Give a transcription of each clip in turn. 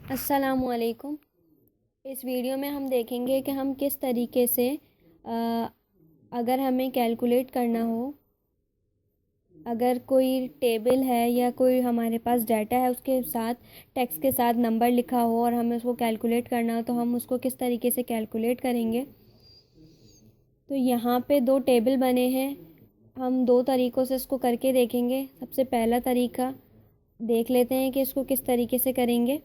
अस्सलामुअलैकुम। इस वीडियो में हम देखेंगे कि हम किस तरीके से अगर हमें कैलकुलेट करना हो, अगर कोई टेबल है या कोई हमारे पास डाटा है उसके साथ टेक्स्ट के साथ नंबर लिखा हो और हमें उसको कैलकुलेट करना हो तो हम उसको किस तरीके से कैलकुलेट करेंगे। तो यहाँ पे दो टेबल बने हैं, हम दो तरीक़ों से इसको करके देखेंगे। सबसे पहला तरीका देख लेते हैं कि इसको किस तरीके से करेंगे।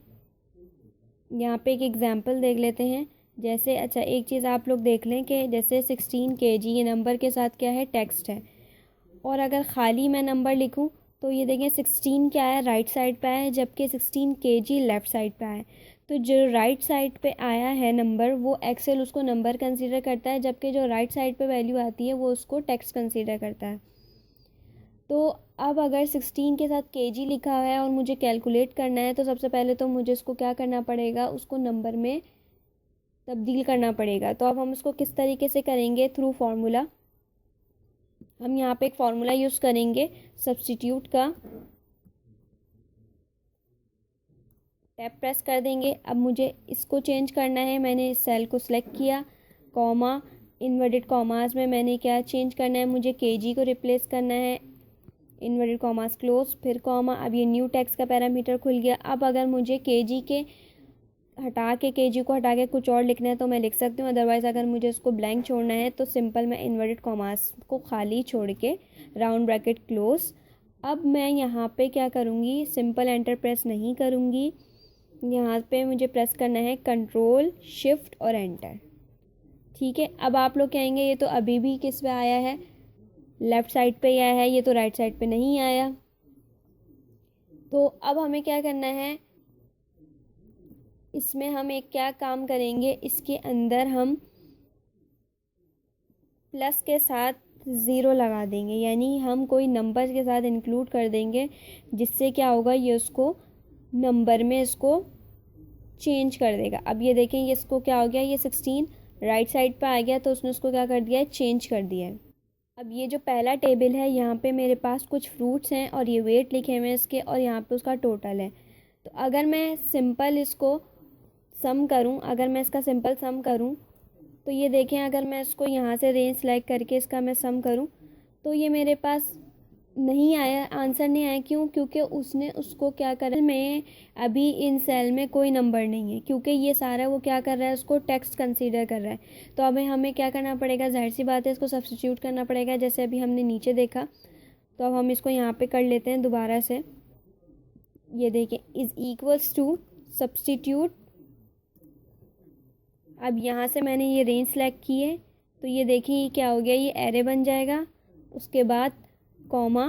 यहाँ पे एक एग्जांपल देख लेते हैं। जैसे एक चीज़ आप लोग देख लें कि जैसे 16 kg ये नंबर के साथ क्या है, टेक्स्ट है। और अगर ख़ाली मैं नंबर लिखूं तो ये देखें 16 क्या है, राइट साइड पे है, जबकि 16 kg लेफ़्ट साइड पे है। तो जो राइट साइड पे आया है नंबर वो एक्सेल उसको नंबर कंसीडर करता है, जबकि जो राइट साइड पे वैल्यू आती है वो उसको टेक्स्ट कंसीडर करता है। तो अब अगर 16 के साथ केजी लिखा है और मुझे कैलकुलेट करना है तो सबसे पहले तो मुझे उसको क्या करना पड़ेगा, उसको नंबर में तब्दील करना पड़ेगा। तो अब हम उसको किस तरीके से करेंगे, थ्रू फार्मूला। हम यहाँ पे एक फार्मूला यूज़ करेंगे सब्स्टिट्यूट का। टैब प्रेस कर देंगे। अब मुझे इसको चेंज करना है, मैंने इस सेल को सिलेक्ट किया, कॉमा, इन्वर्टेड कॉमास में मैंने क्या चेंज करना है, मुझे केजी को रिप्लेस करना है, इन्वर्टेड कॉमास क्लोज, फिर कॉमा। अब ये न्यू टेक्स्ट का पैरामीटर खुल गया। अब अगर मुझे केजी को हटा के कुछ और लिखना है तो मैं लिख सकती हूँ, अदरवाइज़ अगर मुझे इसको ब्लैंक छोड़ना है तो सिंपल मैं इन्वर्टेड कॉमास को खाली छोड़ के राउंड ब्रैकेट क्लोज। अब मैं यहाँ पे क्या करूँगी, सिंपल एंटर प्रेस नहीं करूँगी, यहाँ पे मुझे प्रेस करना है कंट्रोल शिफ्ट और एंटर। ठीक है। अब आप लोग कहेंगे ये तो अभी भी किस पे आया है, लेफ़्ट साइड पे आया है, ये तो राइट साइड पे नहीं आया। तो अब हमें क्या करना है, इसमें हम एक क्या काम करेंगे, इसके अंदर हम प्लस के साथ ज़ीरो लगा देंगे, यानी हम कोई नंबर के साथ इंक्लूड कर देंगे, जिससे क्या होगा, ये उसको नंबर में इसको चेंज कर देगा। अब ये देखें, ये इसको क्या हो गया, ये 16 राइट साइड पे आ गया तो उसने उसको क्या कर दिया है, चेंज कर दिया है। अब ये जो पहला टेबल है यहाँ पे मेरे पास कुछ फ्रूट्स हैं और ये वेट लिखे हुए हैं इसके, और यहाँ पे उसका टोटल है। तो अगर मैं सिंपल इसको सम करूँ, अगर मैं इसका सिंपल सम करूँ तो ये देखें, अगर मैं इसको यहाँ से रेंज सेलेक्ट करके इसका मैं सम करूँ तो ये मेरे पास नहीं आया, आंसर नहीं आया। क्यों? क्योंकि उसने उसको क्या करा, में अभी इन सेल में कोई नंबर नहीं है, क्योंकि ये सारा वो क्या कर रहा है, उसको टेक्स्ट कंसीडर कर रहा है। तो अब हमें क्या करना पड़ेगा, जाहिर सी बात है इसको सब्स्टिट्यूट करना पड़ेगा, जैसे अभी हमने नीचे देखा। तो अब हम इसको यहाँ पे कर लेते हैं दोबारा से। ये देखें, इज़ इक्वल्स टू सब्स्टिट्यूट। अब यहाँ से मैंने ये रेंज सेलेक्ट की है तो ये देखिए ये क्या हो गया, ये एरे बन जाएगा। उसके बाद कॉमा,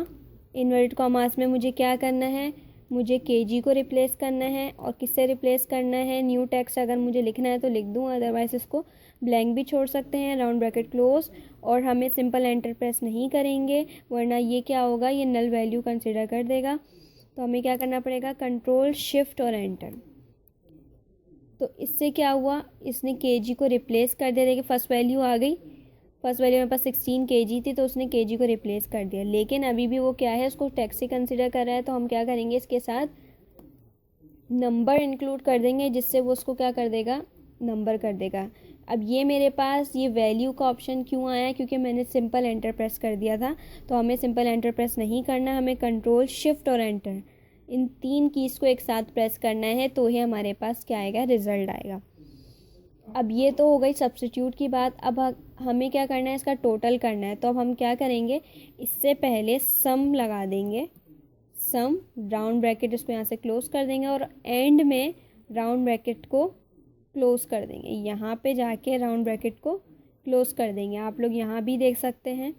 इन्वर्टेड कॉमास में मुझे क्या करना है, मुझे केजी को रिप्लेस करना है। और किससे रिप्लेस करना है, न्यू टेक्स्ट अगर मुझे लिखना है तो लिख दूँ, अदरवाइज़ इसको ब्लैंक भी छोड़ सकते हैं, राउंड ब्रैकेट क्लोज। और हमें सिंपल एंटर प्रेस नहीं करेंगे, वरना ये क्या होगा, ये नल वैल्यू कंसिडर कर देगा। तो हमें क्या करना पड़ेगा, कंट्रोल शिफ्ट और एंटर। तो इससे क्या हुआ, इसने केजी को रिप्लेस कर दिया। देखिए फर्स्ट वैल्यू आ गई, फर्स्ट वैल्यू मेरे पास 16 केजी थी तो उसने केजी को रिप्लेस कर दिया, लेकिन अभी भी वो क्या है, उसको टेक्स्ट ही कंसिडर कर रहा है। तो हम क्या करेंगे, इसके साथ नंबर इंक्लूड कर देंगे, जिससे वो उसको क्या कर देगा, नंबर कर देगा। अब ये मेरे पास ये वैल्यू का ऑप्शन क्यों आया, क्योंकि मैंने सिंपल एंटर प्रेस कर दिया था। तो हमें सिंपल एंटर प्रेस नहीं करना, हमें कंट्रोल शिफ्ट और एंटर, इन तीन कीज़ को एक साथ प्रेस करना है, तो ही हमारे पास क्या आएगा, रिजल्ट आएगा। अब ये तो हो गई सब्स्टिट्यूट की बात। अब हमें क्या करना है, इसका टोटल करना है। तो अब हम क्या करेंगे, इससे पहले सम लगा देंगे, सम राउंड ब्रैकेट, इसको यहाँ से क्लोज कर देंगे और एंड में राउंड ब्रैकेट को क्लोज कर देंगे, यहाँ पे जाके राउंड ब्रैकेट को क्लोज कर देंगे। आप लोग यहाँ भी देख सकते हैं,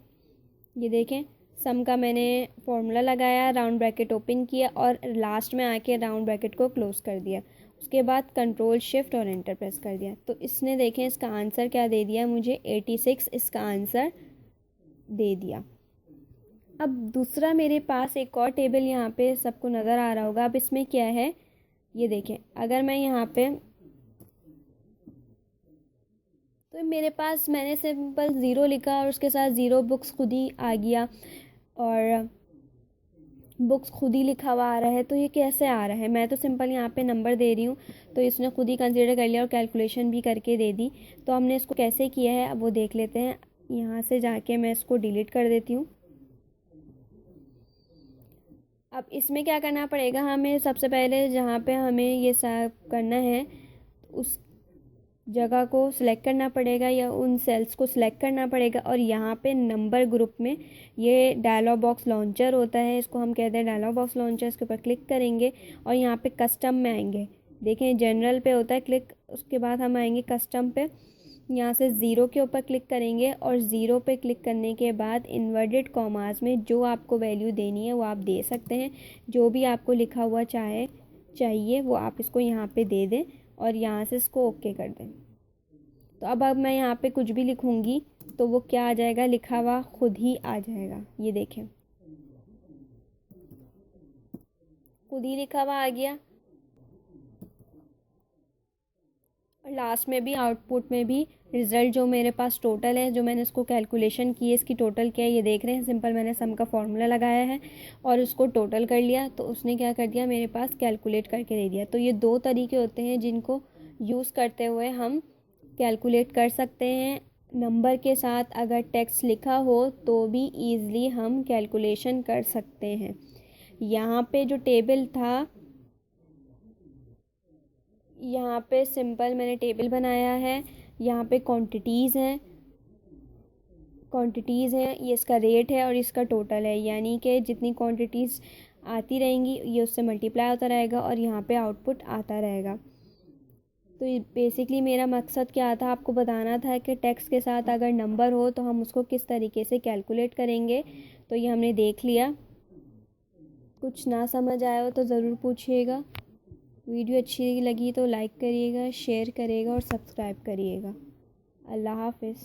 ये देखें, सम का मैंने फॉर्मूला लगाया, राउंड ब्रैकेट ओपन किया और लास्ट में आके राउंड ब्रैकेट को क्लोज कर दिया। उसके बाद कंट्रोल शिफ्ट और एंटर प्रेस कर दिया। तो इसने देखें इसका आंसर क्या दे दिया मुझे, 86 इसका आंसर दे दिया। अब दूसरा मेरे पास एक और टेबल यहाँ पे सबको नज़र आ रहा होगा। अब इसमें क्या है, ये देखें, अगर मैं यहाँ पे, तो मेरे पास मैंने सिंपल ज़ीरो लिखा और उसके साथ ज़ीरो बुक्स खुद ही आ गया। और बुक्स खुद ही लिखा हुआ आ रहा है, तो ये कैसे आ रहा है? मैं तो सिंपल यहाँ पे नंबर दे रही हूँ, तो इसने खुद ही कंसीडर कर लिया और कैलकुलेशन भी करके दे दी। तो हमने इसको कैसे किया है अब वो देख लेते हैं। यहाँ से जाके मैं इसको डिलीट कर देती हूँ। अब इसमें क्या करना पड़ेगा, हमें सबसे पहले जहाँ पे हमें ये सब करना है उस जगह को सिलेक्ट करना पड़ेगा या उन सेल्स को सिलेक्ट करना पड़ेगा, और यहाँ पे नंबर ग्रुप में ये डायलॉग बॉक्स लॉन्चर होता है, इसको हम कहते हैं डायलॉग बॉक्स लॉन्चर। इसके ऊपर क्लिक करेंगे और यहाँ पे कस्टम में आएंगे। देखें जनरल पे होता है क्लिक, उसके बाद हम आएंगे कस्टम पे। यहाँ से ज़ीरो के ऊपर क्लिक करेंगे और ज़ीरो पे क्लिक करने के बाद इन्वर्टेड कॉमास में जो आपको वैल्यू देनी है वो आप दे सकते हैं। जो भी आपको लिखा हुआ चाहिए वो आप इसको यहाँ पे दे दें और यहाँ से इसको ओके कर दें। तो अब मैं यहाँ पे कुछ भी लिखूँगी तो वो क्या आ जाएगा, लिखा हुआ खुद ही आ जाएगा। ये देखें खुद ही लिखा हुआ आ गया। और लास्ट में भी आउटपुट में भी रिज़ल्ट जो मेरे पास टोटल है, जो मैंने इसको कैलकुलेशन की है इसकी टोटल क्या है ये देख रहे हैं। सिंपल मैंने सम का फॉर्मूला लगाया है और उसको टोटल कर लिया, तो उसने क्या कर दिया मेरे पास कैलकुलेट करके दे दिया। तो ये दो तरीके होते हैं जिनको यूज़ करते हुए हम कैलकुलेट कर सकते हैं। नंबर के साथ अगर टेक्स्ट लिखा हो तो भी ईज़िली हम कैलकुलेशन कर सकते हैं। यहाँ पे जो टेबल था, यहाँ पे सिंपल मैंने टेबल बनाया है। यहाँ पे क्वांटिटीज़ हैं, ये इसका रेट है और इसका टोटल है, यानी कि जितनी क्वांटिटीज़ आती रहेंगी ये उससे मल्टीप्लाई होता रहेगा और यहाँ पे आउटपुट आता रहेगा। तो ये बेसिकली मेरा मकसद क्या था, आपको बताना था कि टेक्स्ट के साथ अगर नंबर हो तो हम उसको किस तरीके से कैलकुलेट करेंगे। तो ये हमने देख लिया। कुछ ना समझ आया हो तो ज़रूर पूछिएगा। वीडियो अच्छी लगी तो लाइक करिएगा, शेयर करिएगा और सब्सक्राइब करिएगा। अल्लाह हाफ़िज़।